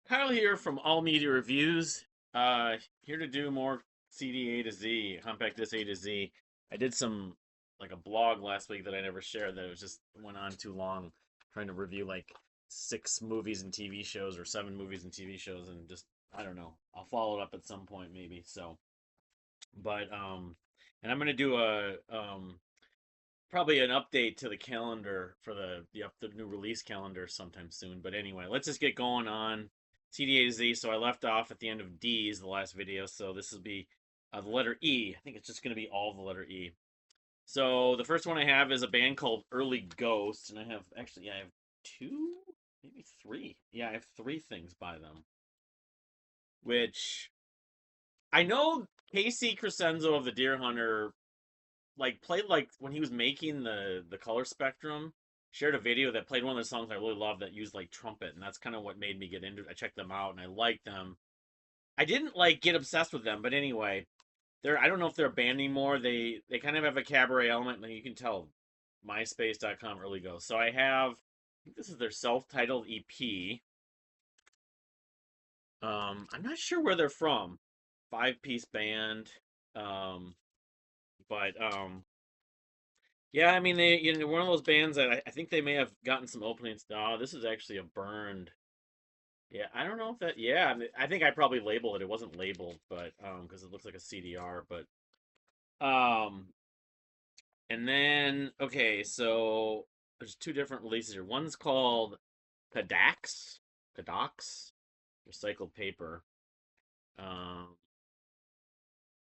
Kyle here from All Media Reviews. Here to do more CD A to Z, compact disc A to Z. I did some like a blog last week that I never shared that was just went on too long, trying to review like 6 movies and TV shows or 7 movies and TV shows, and just I don't know. I'll follow it up at some point maybe. So, but and I'm gonna do a probably an update to the calendar for the new release calendar sometime soon. But anyway, let's just get going on CDA to Z. So I left off at the end of D's the last video, so this will be the letter E. I think it's just going to be all the letter E. So the first one I have is a band called Early Ghost, and I have actually I have two, maybe three. Yeah, I have 3 things by them, which I know Casey Crescenzo of the Deer Hunter like played like when he was making the color spectrum, shared a video that played one of the songs I really love that used like trumpet, and that's kind of what made me get into it. I checked them out and I liked them. I didn't like get obsessed with them, but anyway, they're I don't know if they're a band anymore. They kind of have a cabaret element, and you can tell myspace.com early goes. So I have I think this is their self-titled EP. I'm not sure where they're from. 5-piece band. Um but Yeah, I mean one of those bands that I think they may have gotten some openings. Oh, this is actually a burned. Yeah, I don't know if that. Yeah, I think I probably labeled it. It wasn't labeled, but because it looks like a CDR. But um, and then okay, so there's 2 different releases here. One's called Kadax, recycled paper. Um,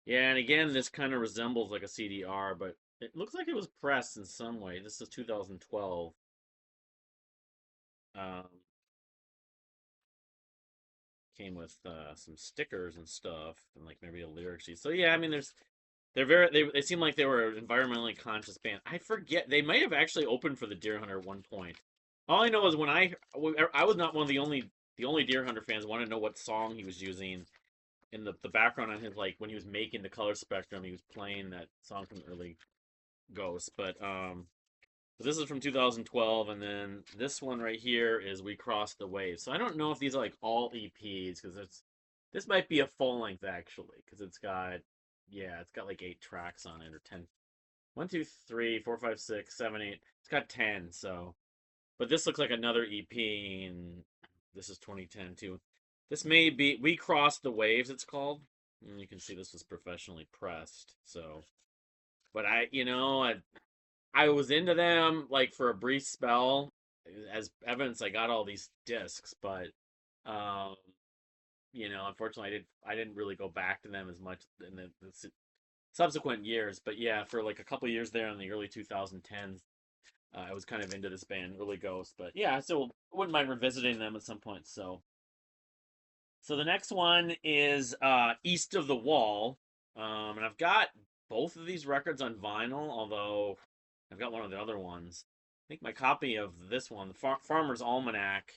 yeah, and again, this kind of resembles like a CDR, but it looks like it was pressed in some way. This is 2012. Um, came with some stickers and stuff, and like maybe a lyric sheet. So yeah, I mean, they seem like they were an environmentally conscious band. I forget they might have actually opened for the Deer Hunter at one point. All I know is when I was not one of the only Deer Hunter fans wanted to know what song he was using in the background on his like when he was making the color spectrum. He was playing that song from the early Ghosts, but this is from 2012, and then this one right here is We Crossed the Waves. So I don't know if these are like all EPs because this might be a full length actually because it's got like 8 tracks on it or 10. 1, 2, 3, 4, 5, 6, 7, 8. It's got 10. So, but this looks like another EP, and this is 2010 too. This may be We Crossed the Waves. It's called. And you can see this was professionally pressed. So, but I was into them like for a brief spell. As evidence, I got all these discs, but um, unfortunately, I didn't really go back to them as much in the subsequent years. But yeah, for like a couple years there in the early 2010s, I was kind of into this band, Really Ghost. But yeah, so I wouldn't mind revisiting them at some point. So the next one is East of the Wall, and I've got both of these records on vinyl, although I've got one of the other ones. I think my copy of this one, the Farmer's Almanac,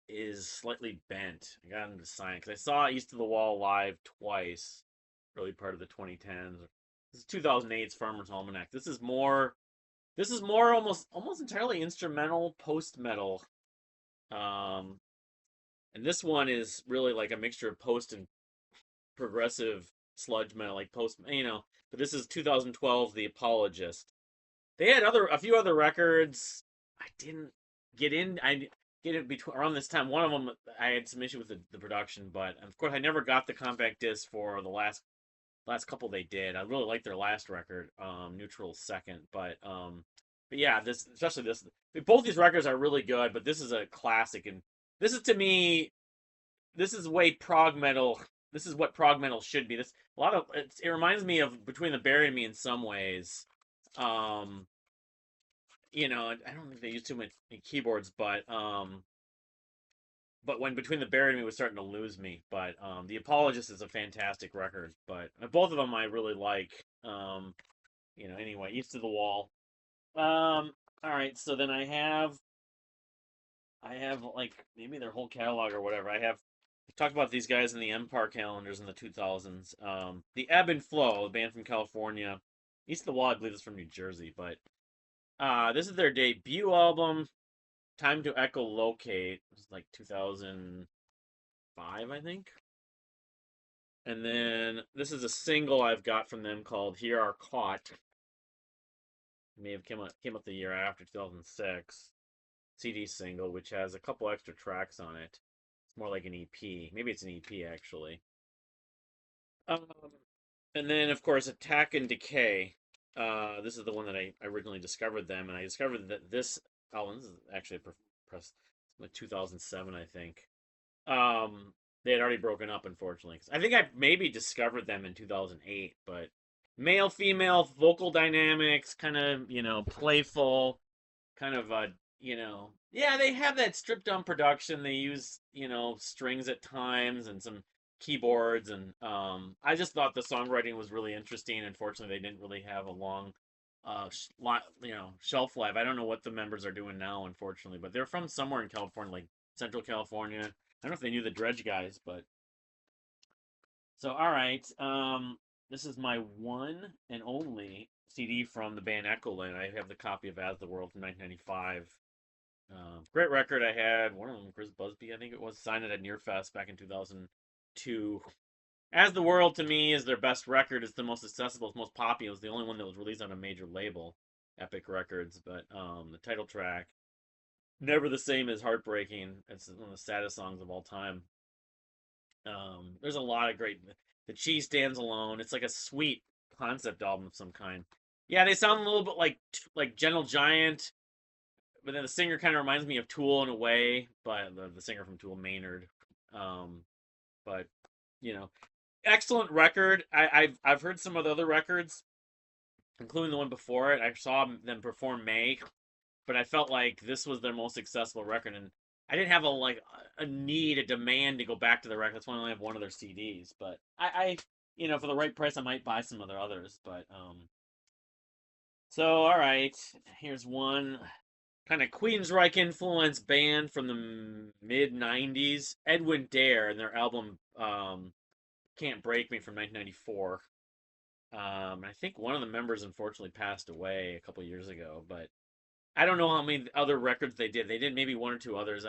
is slightly bent. I got him to sign it because I saw East of the Wall live twice, early part of the 2010s. This is 2008's Farmer's Almanac. This is more almost entirely instrumental post metal. Um, and this one is really like a mixture of post and progressive sludge metal, like post, But this is 2012, The Apologist. They had a few other records. I didn't get in. I get it between around this time. One of them I had some issue with the production, but of course I never got the compact disc for the last couple they did. I really liked their last record, Neutral Second, but yeah, this especially this both these records are really good, but this is a classic, and this is to me this is way prog metal. This is what prog metal should be. This a lot of it reminds me of Between the Bury and Me in some ways. Um, I don't think they use too many keyboards, but when Between the Bury and Me was starting to lose me. But The Apologist is a fantastic record. But both of them I really like. Anyway, East of the Wall. All right, so then I have like maybe their whole catalog or whatever. We talked about these guys in the Empire calendars in the 2000s. The Ebb and Flow, a band from California. East of the Wall, I believe, is from New Jersey, but this is their debut album, Time to Echolocate. It was like 2000. 2005, I think. And then this is a single I've got from them called "Here Are Caught." It may have came up the year after 2006. CD single, which has a couple extra tracks on it. It's more like an EP. Maybe it's an EP actually. Um, and then of course Attack and Decay. This is the one that I originally discovered them, and I discovered that this album, this is actually press 2007, I think. They had already broken up, unfortunately. I think I maybe discovered them in 2008, but male female vocal dynamics, kind of playful, kind of yeah, they have that stripped down production. They use strings at times and some keyboards, and I just thought the songwriting was really interesting. Unfortunately, they didn't really have a long shelf life. I don't know what the members are doing now, unfortunately, but they're from somewhere in California, like Central California. I don't know if they knew the Dredge guys, but so all right. This is my one and only CD from the band Echoland. I have the copy of As the World from 1995. Great record. I had one of them, Chris Busby, I think it was, signed it at Nearfest back in 2002. As the World to me is their best record. It's the most accessible, it's most popular. It's the only one that was released on a major label, Epic Records. But the title track, Never the Same, is heartbreaking. It's one of the saddest songs of all time. There's a lot of great. The Cheese Stands Alone. It's like a sweet concept album of some kind. Yeah, they sound a little bit like Gentle Giant, but then the singer kind of reminds me of Tool in a way, but the singer from Tool, Maynard. Um, but you know, excellent record. I've heard some of the other records, including the one before it. I saw them perform May, but I felt like this was their most accessible record, and I didn't have a need, a demand to go back to the record. That's why I only have one of their CDs. But for the right price, I might buy some of their others. But so all right, here's one kind of Queensryche influence band from the mid '90s, Edwin Dare, and their album "Can't Break Me" from 1994. I think one of the members unfortunately passed away a couple years ago, but I don't know how many other records they did. They did maybe one or two others.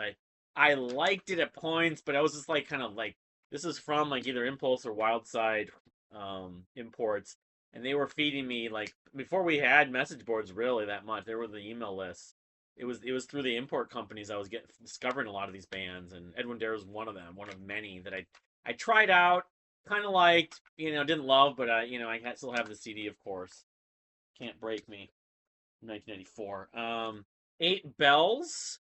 I liked it at points, but I was just like kind of like this is from like either Impulse or Wildside imports, and they were feeding me like before we had message boards really that much. There were the email lists. It was through the import companies I was getting discovering a lot of these bands, and Edwin Dare was one of them, one of many that I tried out, kind of liked, didn't love, but I still have the CD, of course. Can't Break Me, 1994. Eight Bells.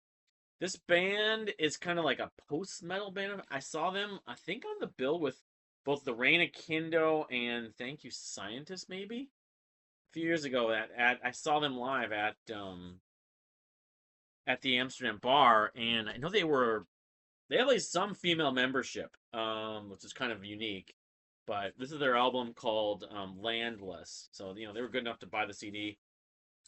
This band is kind of like a post metal band. I saw them, I think, on the bill with both the Reign of Kindo and Thank You Scientist, maybe a few years ago. At I saw them live at the Amsterdam bar, and I know they have like some female membership, which is kind of unique. But this is their album called Landless. So they were good enough to buy the CD.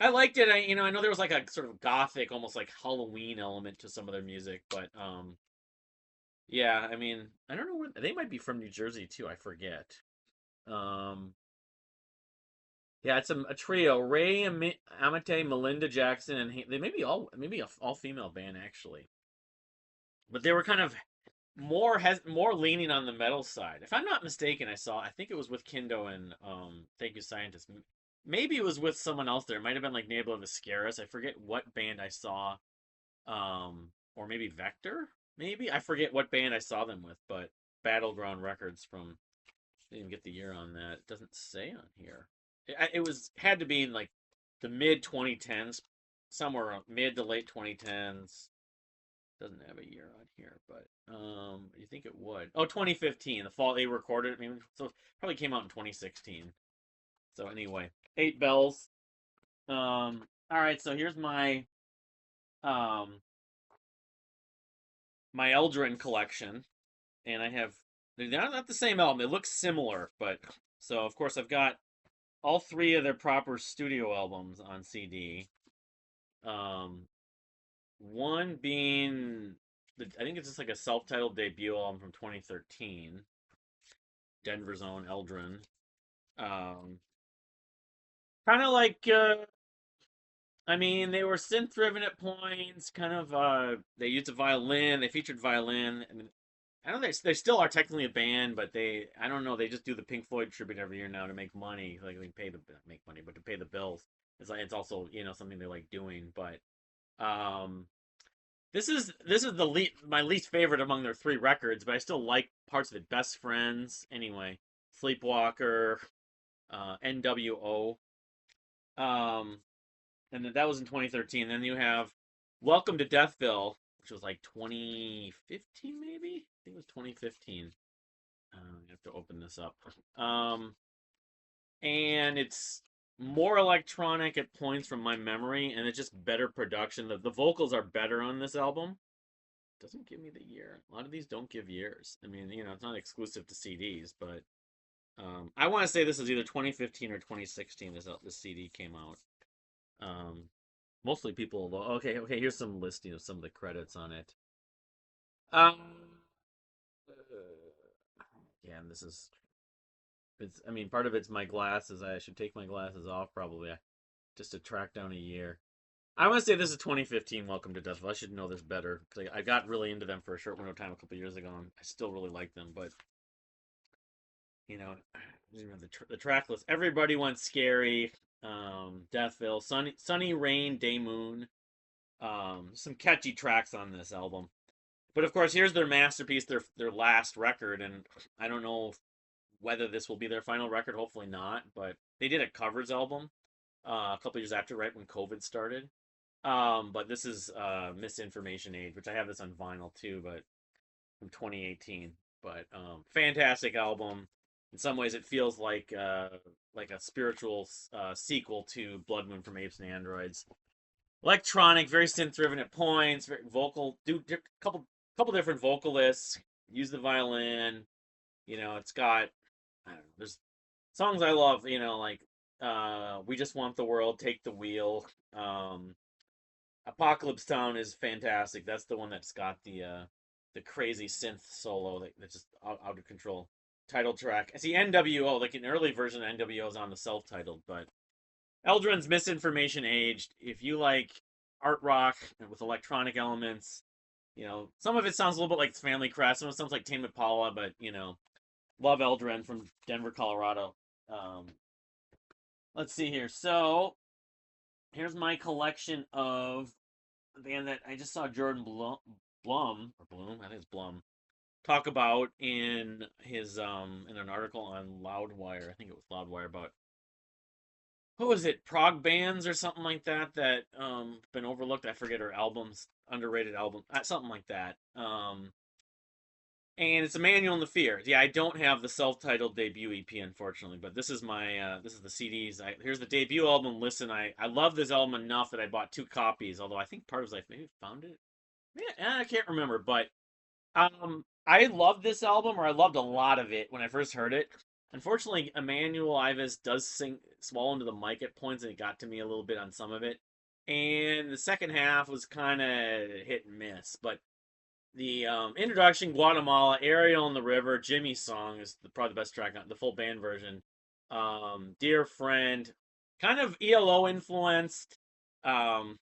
I liked it. I know there was like a sort of gothic, almost like Halloween element to some of their music, but yeah, I mean, I don't know where they might be from New Jersey too. I forget. Um, yeah, it's a trio: Ray, Amate, Melinda Jackson, and they may be maybe a all female band actually, but they were kind of more leaning on the metal side. If I'm not mistaken, I think it was with Kindo and Thank You Scientist. Maybe it was with someone else there. It might have been like Nabla Viscaris. I forget what band I saw. Or maybe Vector. Maybe I forget what band I saw them with, but Battleground Records from. I didn't even get the year on that. It doesn't say on here. It had to be in like the mid 2010s, somewhere around mid to late 2010s. Doesn't have a year on here, but you think it would? Oh, 2015, the fall they recorded it. Maybe so. It probably came out in 2016. So anyway, Eight Bells. All right. So here's um my Eldrin collection, and I have they're not the same album. They look similar, but so of course I've got all three of their proper studio albums on CD. Um, one being I think it's just like a self-titled debut album from 2013, Denver's own Eldrin. Um, kind of like I mean, they were synth driven at points. Kind of they used a violin. They featured violin. I mean, I don't know, they still are technically a band, but I don't know, they just do the Pink Floyd tribute every year now to make money, like they pay the make money, but to pay the bills. It's like it's also something they like doing, but um, this is my least favorite among their three records, but I still like parts of it. Best Friends, anyway, Sleepwalker, NWO, um, and that was in 2013. Then you have Welcome to Deathville, which was like 2015, maybe. I think it was 2015. I have to open this up. Um, and it's more electronic at points from my memory, and it's just better production. The vocals are better on this album. Doesn't give me the year. A lot of these don't give years. I mean, it's not exclusive to CDs, but I want to say this is either 2015 or 2016. This CD came out. Um, Mostly people. Okay, okay. Here's some listing of some of the credits on it. Um, yeah, and this is. It's. I mean, part of it's my glasses. I should take my glasses off probably, just to track down a year. I want to say this is 2015. Welcome to Deathville. I should know this better because I got really into them for a short window of time a couple years ago, and I still really like them. But you know, the track list. Everybody wants scary. Deathville, Sunny Rain, Day Moon. Some catchy tracks on this album. But of course, here's their masterpiece, their last record, and I don't know whether this will be their final record. Hopefully not. But they did a covers album a couple years after, right when COVID started. But this is Misinformation Age, which I have this on vinyl too, but from 2018. But fantastic album. In some ways, it feels like a spiritual sequel to Blood Moon from Apes and Androids. Electronic, very synth driven at points, very vocal. Do couple different vocalists. Use the violin. It's got I don't know. There's songs I love. Like We Just Want the World, Take the Wheel. Apocalypse Town is fantastic. That's the one that's got the crazy synth solo that's just out of control. Title track. I see NWO, like an early version of NWO is on the self-titled, but Eldrin's Misinformation Aged. If you like art rock with electronic elements, some of it sounds a little bit like Family Crest, some of it sounds like Tame Impala, but love Eldrin from Denver, Colorado. Um, let's see here. So here's my collection of the band that I just saw Jordan Blum or Bloom, I think it's Blum, talk about in an article on Loudwire. I think it was Loudwire about what was it, prog bands or something like that been overlooked. I forget her albums, underrated album, something like that. And it's Emmanuel and the Fears. Yeah, I don't have the self-titled debut EP, unfortunately, but this is the CDs. Here's the debut album. Listen, I love this album enough that I bought two copies. Although I think part of it, I maybe found it. Yeah, I can't remember, but I loved this album, or I loved a lot of it when I first heard it. Unfortunately, Emmanuel Ives does sing swallow into the mic at points, and it got to me a little bit on some of it. And the second half was kind of hit and miss, but the introduction, Guatemala, Ariel in the River, Jimmy's song is probably the best track on the full band version. Dear Friend, kind of ELO influenced. Um,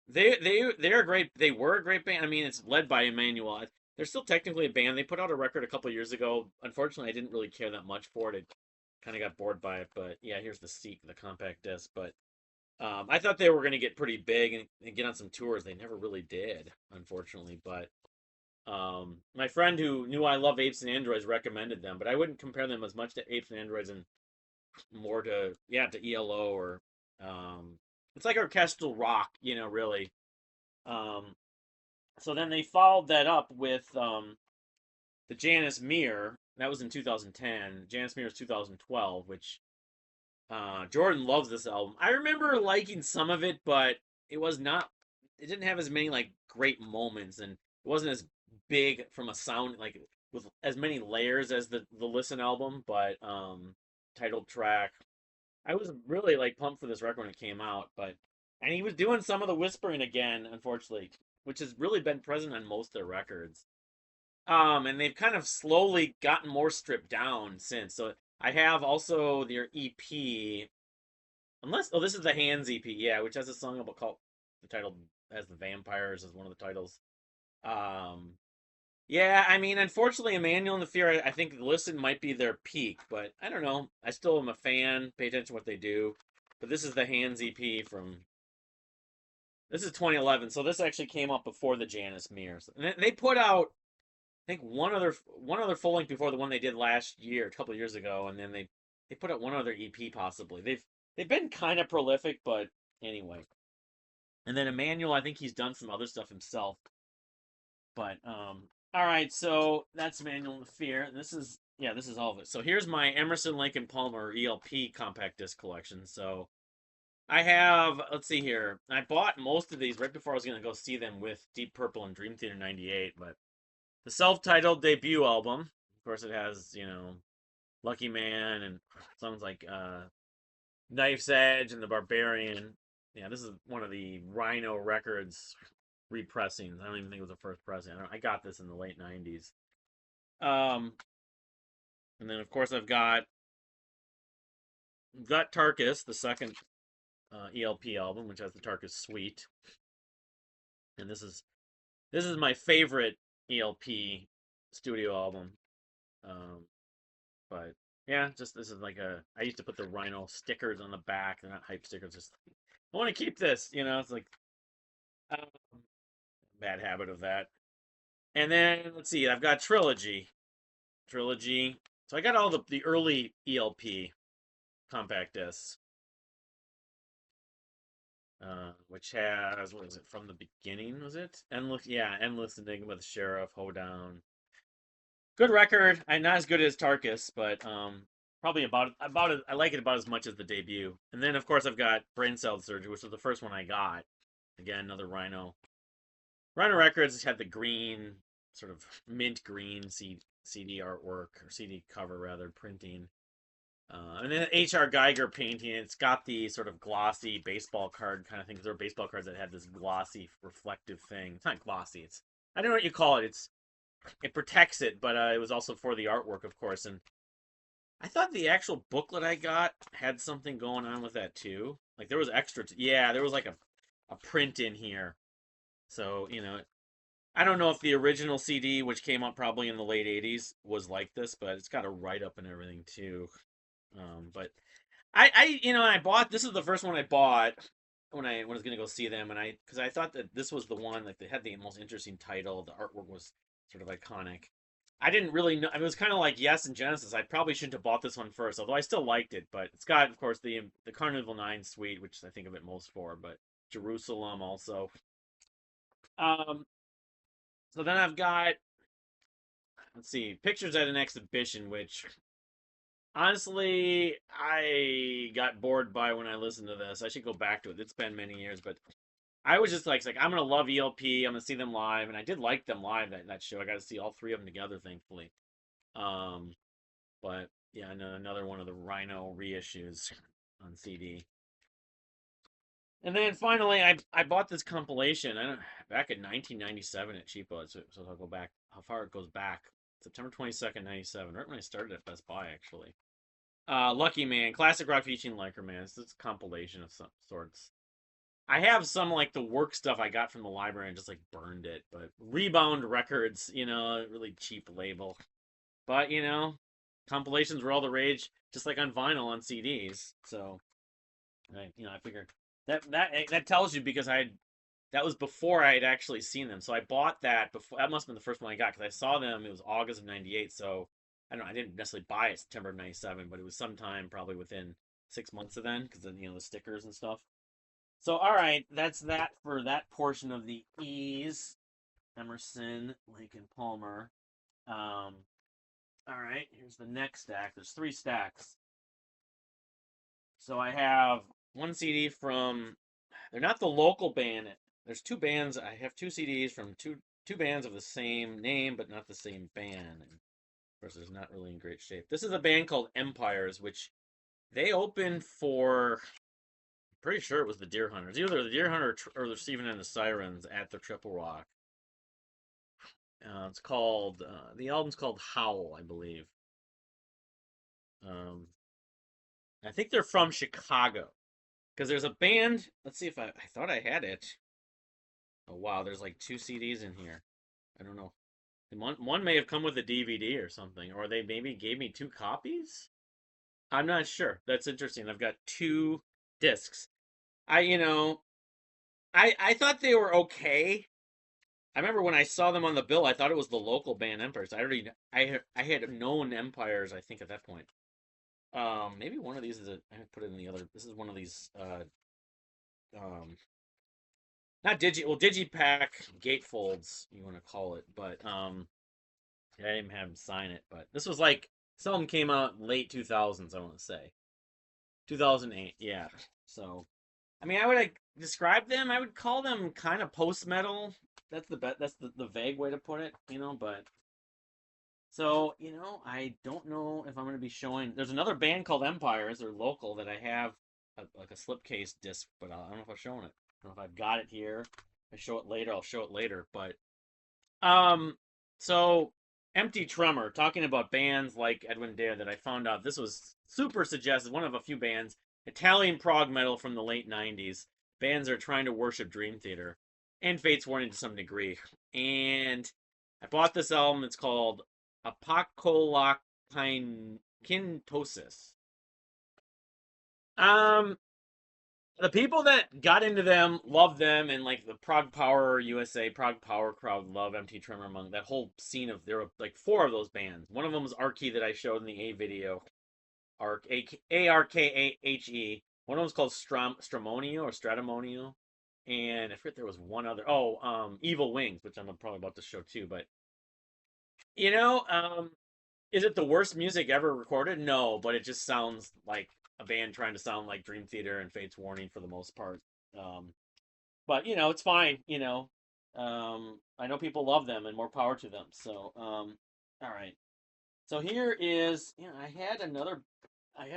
they're great. They were a great band. I mean, it's led by Emmanuel. They're still technically a band. They put out a record a couple years ago. Unfortunately, I didn't really care that much for it. I kind of got bored by it. But yeah, here's the compact disc. But I thought they were going to get pretty big and get on some tours. They never really did, unfortunately. But my friend who knew I love Apes and Androids recommended them, but I wouldn't compare them as much to Apes and Androids and more to ELO or it's like orchestral rock, really. Um, so then they followed that up with the Janice Mir. That was in 2010. Janice Mir is 2012, which Jordan loves this album. I remember liking some of it, but it was not. It didn't have as many like great moments, and it wasn't as big from a sound like with as many layers as the Listen album. But title track, I was really like pumped for this record when it came out. But and he was doing some of the whispering again, unfortunately, which has really been present on most of their records. And they've kind of slowly gotten more stripped down since. So I have also their EP. This is the Hands EP, yeah, which has a song called the title has the vampires as one of the titles. Um, Yeah, I mean, unfortunately, Emmanuel and the Fear, I think Listen might be their peak, but I don't know. I still am a fan. Pay attention to what they do. But this is the Hands EP from this is 2011, so this actually came up before the Janice Mears. And they put out, I think, one other full length before the one they did last year, a couple of years ago, and then they put out one other EP possibly. They've been kind of prolific, but anyway. And then Emmanuel, I think he's done some other stuff himself. But all right, so that's Manual of Fear. This is yeah, this is all of it. So here's my Emerson Lake and Palmer ELP compact disc collection. So I have, let's see here. I bought most of these right before I was gonna go see them with Deep Purple and Dream Theater '98. But the self-titled debut album, of course, it has Lucky Man and songs like Knife's Edge and The Barbarian. Yeah, this is one of the Rhino Records repressings. I don't even think it was the first pressing. I got this in the late '90s. Um, and then of course I've got Tarkus, the second ELP album, which has the Tarkus Suite, and this is my favorite ELP studio album. Um, but yeah, just this is like I used to put the Rhino stickers on the back. They're not hype stickers. Just I want to keep this. It's like um, bad habit of that. And then let's see, I've got Trilogy. So I got all the early ELP compact discs, which has what is it from the beginning? Was it Endless? Yeah, Endless Enigma, the Sheriff, Hoedown. Good record. I'm not as good as Tarkus, but probably about as, I like it about as much as the debut. And then of course I've got Brain Cell Surgery, which was the first one I got. Again, another Rhino. Rhino Records had the green, sort of mint green CD artwork or CD cover rather printing. And then H.R. Geiger painting. It's got the sort of glossy baseball card kind of thing. Because there are baseball cards that had this glossy, reflective thing. It's not glossy. I don't know what you call it. It protects it, but it was also for the artwork, of course. And I thought the actual booklet I got had something going on with that too. Like there was extra. Yeah, there was like a print in here. So I don't know if the original CD, which came out probably in the late '80s, was like this, but it's got a write up and everything too. But I bought this is the first one I bought when I was gonna go see them, and because I thought that this was the one like they had the most interesting title. The artwork was sort of iconic. I didn't really know. I mean, it was kind of like Yes and Genesis. I probably shouldn't have bought this one first, although I still liked it. But it's got, of course, the Carnival 9 suite, which I think of it most for, but Jerusalem also. Um, so then I've got let's see, pictures at an exhibition, which honestly, I got bored by when I listened to this. I should go back to it. It's been many years, but I was just like I'm gonna love ELP. I'm gonna see them live, and I did like them live that show. I got to see all three of them together, thankfully. Um, but yeah, another one of the Rhino reissues on CD. And then finally, I bought this compilation. Back in 1997 at Cheapo. So I'll go back how far it goes back. September 22nd, '97, right when I started at Best Buy, actually. Lucky Man, classic rock featuring Liker Man. It's a compilation of some sorts. I have some like the work stuff I got from the library and just like burned it. But Rebound Records, really cheap label. But compilations were all the rage, just like on vinyl on CDs. So I figured that tells you because that was before I had actually seen them. So I bought that before. That must have been the first one I got because I saw them. It was August of '98. So I don't know. I didn't necessarily buy it September of '97, but it was sometime probably within 6 months of then because then the stickers and stuff. So all right, that's that for that portion of the E's. Emerson, Lincoln, Palmer. Um, all right, here's the next stack. There's three stacks. So I have one CD from. They're not the local band. There's two bands. I have two CDs from two bands of the same name, but not the same band. And of course, it's not really in great shape. This is a band called Empires, which they opened for. I'm pretty sure it was the Deer Hunters, either the Deer Hunter or the Stephen and the Sirens at the Triple Rock. It's called the album's called Howl, I believe. Um, I think they're from Chicago because there's a band. Let's see if I thought I had it. Oh wow, there's like two CDs in here. I don't know. One may have come with a DVD or something, or they maybe gave me two copies. I'm not sure. That's interesting. I've got two discs. I you know I thought they were okay. I remember when I saw them on the bill, I thought it was the local band Empires. I had known Empires. I think at that point. Maybe one of these is I put it in the other. This is one of these. Um, not digipack gatefolds you want to call it, but I didn't have him sign it. But this was like some of them came out late 2000s. I want to say 2008. Yeah. So I mean, I would like describe them. I would call them kind of post metal. That's the vague way to put it, But so I don't know if I'm going to be showing. There's another band called Empires. They're local that I have like a slipcase disc, but I don't know if I'm showing it. I don't know if I've got it here. If I show it later, I'll show it later. But um, so Empty Tremor, talking about bands like Edwin Dare that I found out this was super suggested. One of a few bands, Italian prog metal from the late '90s. Bands are trying to worship Dream Theater and Fate's Warning to some degree. And I bought this album. It's called Apocolockintosis. Um, the people that got into them love them, and like the Prog Power USA, Prog Power crowd love MT Tremor among that whole scene of there were like four of those bands. One of them was Arky that I showed in the A video, Ark Arkhe. One of them was called Stramonio or Stratamonio, and I forget there was one other. Oh, Evil Wings, which I'm probably about to show too. But you know, um, is it the worst music ever recorded? No, but it just sounds like a band trying to sound like Dream Theater and Fate's Warning for the most part. Um, but it's fine. I know people love them, and more power to them. So, all right. So here is, I had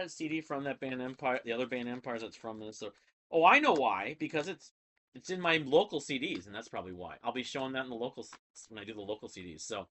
a CD from that band Empire, the other band Empires that's from this. So, oh, I know why, because it's in my local CDs, and that's probably why. I'll be showing that in the local when I do the local CDs. So